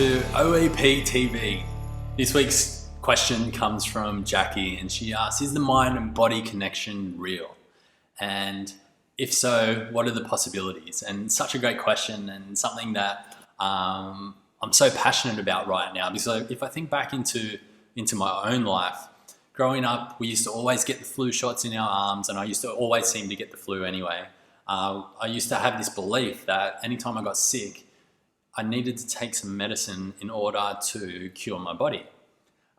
to OEP TV. This week's question comes from Jackie, and she asks, is the mind and body connection real? And if so, what are the possibilities? And such a great question, and something that I'm so passionate about right now, because if I think back into my own life, growing up, we used to always get the flu shots in our arms, and I used to always seem to get the flu anyway. I used to have this belief that anytime I got sick, I needed to take some medicine in order to cure my body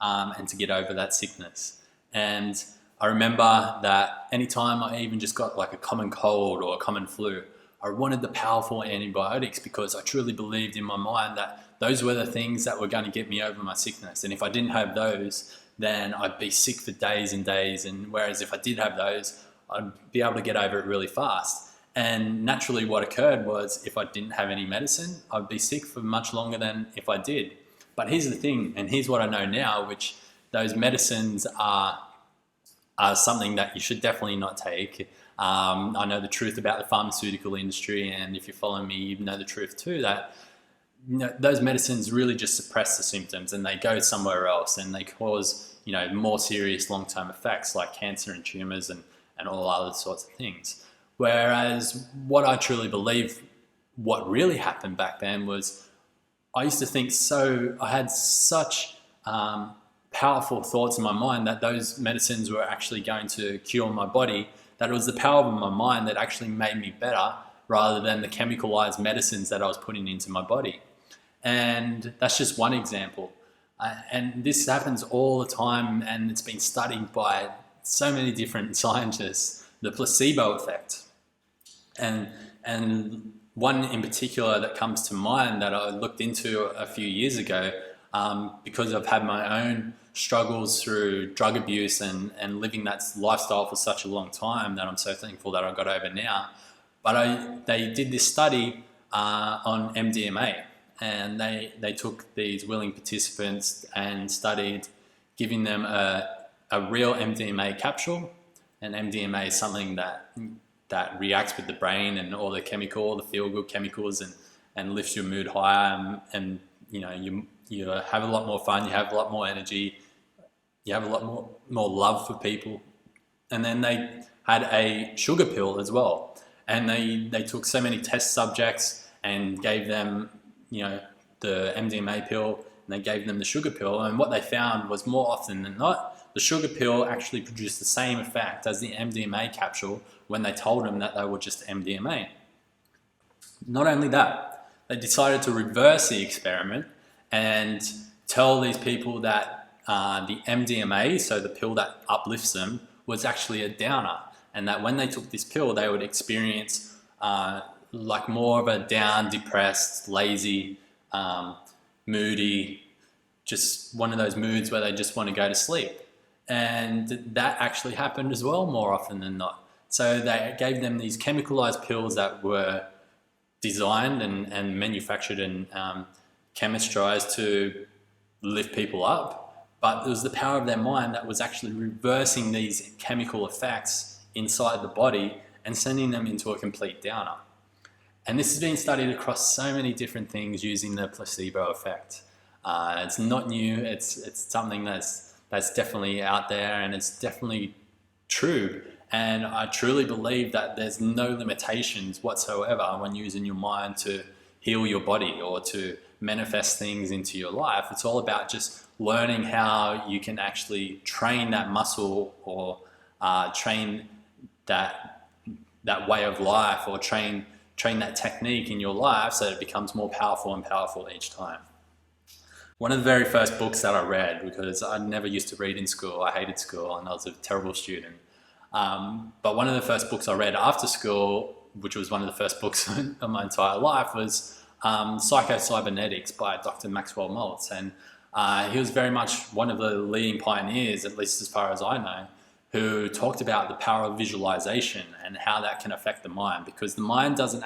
and to get over that sickness. And I remember that anytime I even just got like a common cold or a common flu, I wanted the powerful antibiotics because I truly believed in my mind that those were the things that were going to get me over my sickness. And if I didn't have those, then I'd be sick for days and days. And whereas if I did have those, I'd be able to get over it really fast. And naturally what occurred was if I didn't have any medicine, I'd be sick for much longer than if I did. But here's the thing, and here's what I know now, which those medicines are something that you should definitely not take. I know the truth about the pharmaceutical industry, and if you're following me, you know the truth too, that those medicines really just suppress the symptoms and they go somewhere else, and they cause more serious long-term effects like cancer and tumours and all other sorts of things. Whereas what I truly believe what really happened back then was I used to think I had such powerful thoughts in my mind that those medicines were actually going to cure my body, that it was the power of my mind that actually made me better rather than the chemicalized medicines that I was putting into my body. And that's just one example. And this happens all the time, and it's been studied by so many different scientists, the placebo effect. And one in particular that comes to mind that I looked into a few years ago, because I've had my own struggles through drug abuse and living that lifestyle for such a long time that I'm so thankful that I got over now. But they did this study on MDMA, and they took these willing participants and studied giving them a real MDMA capsule. And MDMA is something that reacts with the brain and all the feel-good chemicals, and lifts your mood higher, and you have a lot more fun, you have a lot more energy, you have a lot more love for people. And then they had a sugar pill as well, and they took so many test subjects and gave them the MDMA pill, and they gave them the sugar pill, and what they found was more often than not, the sugar pill actually produced the same effect as the MDMA capsule when they told them that they were just MDMA. Not only that, they decided to reverse the experiment and tell these people that the MDMA, so the pill that uplifts them, was actually a downer, and that when they took this pill, they would experience like more of a down, depressed, lazy, moody, just one of those moods where they just want to go to sleep. And that actually happened as well more often than not. So they gave them these chemicalized pills that were designed and manufactured and chemistrized to lift people up, but it was the power of their mind that was actually reversing these chemical effects inside the body and sending them into a complete downer. And this has been studied across so many different things using the placebo effect. It's not new, it's something that's definitely out there, and it's definitely true. And I truly believe that there's no limitations whatsoever when using your mind to heal your body or to manifest things into your life. It's all about just learning how you can actually train that muscle, or train that way of life, or train that technique in your life so that it becomes more powerful and powerful each time. One of the very first books that I read, because I never used to read in school, I hated school and I was a terrible student. But one of the first books I read after school, which was one of the first books of my entire life, was Psycho-Cybernetics by Dr. Maxwell Maltz. And he was very much one of the leading pioneers, at least as far as I know, who talked about the power of visualization and how that can affect the mind, because the mind doesn't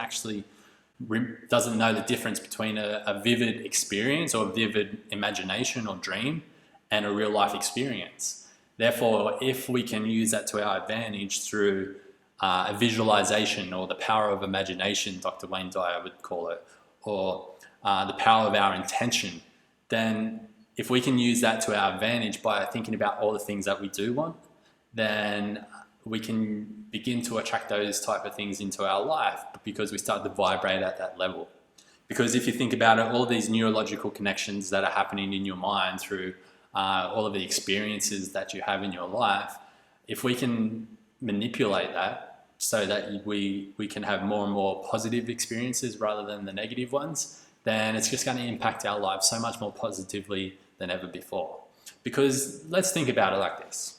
know the difference between a vivid experience or a vivid imagination or dream and a real life experience. Therefore, if we can use that to our advantage through a visualization, or the power of imagination, Dr. Wayne Dyer would call it, or the power of our intention, then if we can use that to our advantage by thinking about all the things that we do want, then we can begin to attract those type of things into our life because we start to vibrate at that level. Because if you think about it, all of these neurological connections that are happening in your mind through all of the experiences that you have in your life, if we can manipulate that so that we can have more and more positive experiences rather than the negative ones, then it's just going to impact our lives so much more positively than ever before. Because let's think about it like this.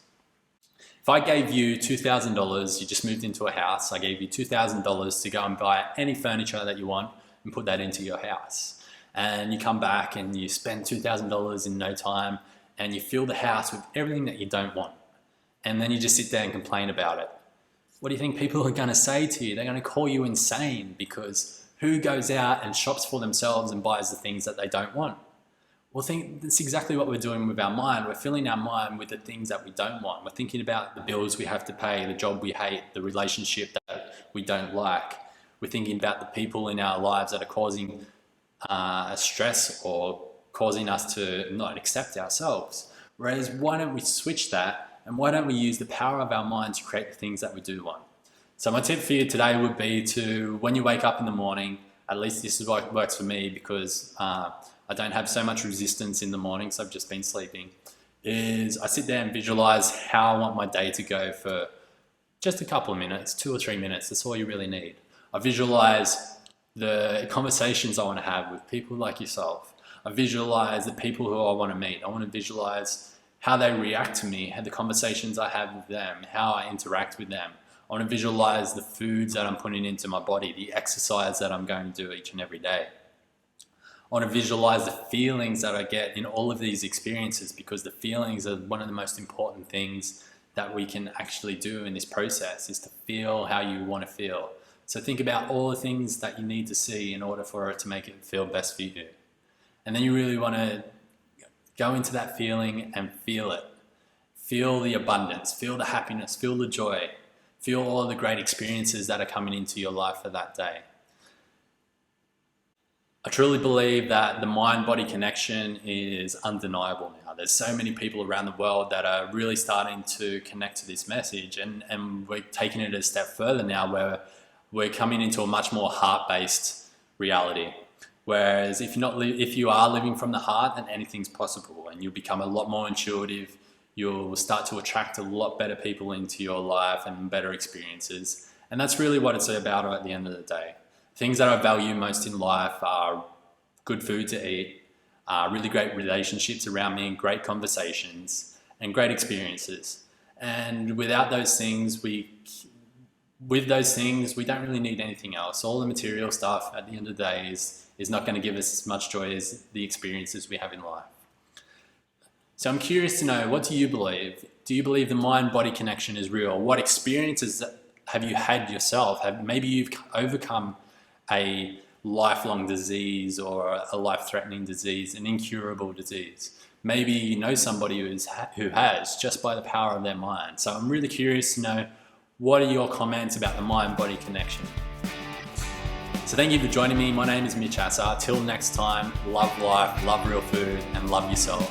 If I gave you $2,000, you just moved into a house, I gave you $2,000 to go and buy any furniture that you want and put that into your house. And you come back and you spend $2,000 in no time and you fill the house with everything that you don't want. And then you just sit there and complain about it. What do you think people are going to say to you? They're going to call you insane, because who goes out and shops for themselves and buys the things that they don't want? Well, that's exactly what we're doing with our mind. We're filling our mind with the things that we don't want. We're thinking about the bills we have to pay, the job we hate, the relationship that we don't like. We're thinking about the people in our lives that are causing stress or causing us to not accept ourselves. Whereas why don't we switch that, and why don't we use the power of our mind to create the things that we do want? So my tip for you today would be to, when you wake up in the morning, at least this is what works for me, because I don't have so much resistance in the morning, so I've just been sleeping, is I sit there and visualize how I want my day to go for just a couple of minutes, 2 or 3 minutes. That's all you really need. I visualize the conversations I want to have with people like yourself. I visualize the people who I want to meet. I want to visualize how they react to me, how the conversations I have with them, how I interact with them. I want to visualize the foods that I'm putting into my body, the exercise that I'm going to do each and every day. I want to visualize the feelings that I get in all of these experiences, because the feelings are one of the most important things that we can actually do in this process, is to feel how you want to feel. So think about all the things that you need to see in order for it to make it feel best for you. And then you really want to go into that feeling and feel it. Feel the abundance, feel the happiness, feel the joy, feel all the great experiences that are coming into your life for that day. I truly believe that the mind-body connection is undeniable now. There's so many people around the world that are really starting to connect to this message, and we're taking it a step further now, where we're coming into a much more heart-based reality. Whereas if you are living from the heart, then anything's possible, and you'll become a lot more intuitive. You'll start to attract a lot better people into your life and better experiences. And that's really what it's about at the end of the day. Things that I value most in life are good food to eat, really great relationships around me, and great conversations, and great experiences. And without those things, with those things, we don't really need anything else. All the material stuff at the end of the day is not going to give us as much joy as the experiences we have in life. So I'm curious to know, what do you believe? Do you believe the mind-body connection is real? What experiences have you had yourself? Maybe you've overcome a lifelong disease or a life-threatening disease, an incurable disease. Maybe you know somebody who has, just by the power of their mind. So I'm really curious to know, what are your comments about the mind-body connection? So thank you for joining me. My name is Mitch Assar. Till next time, love life, love real food, and love yourself.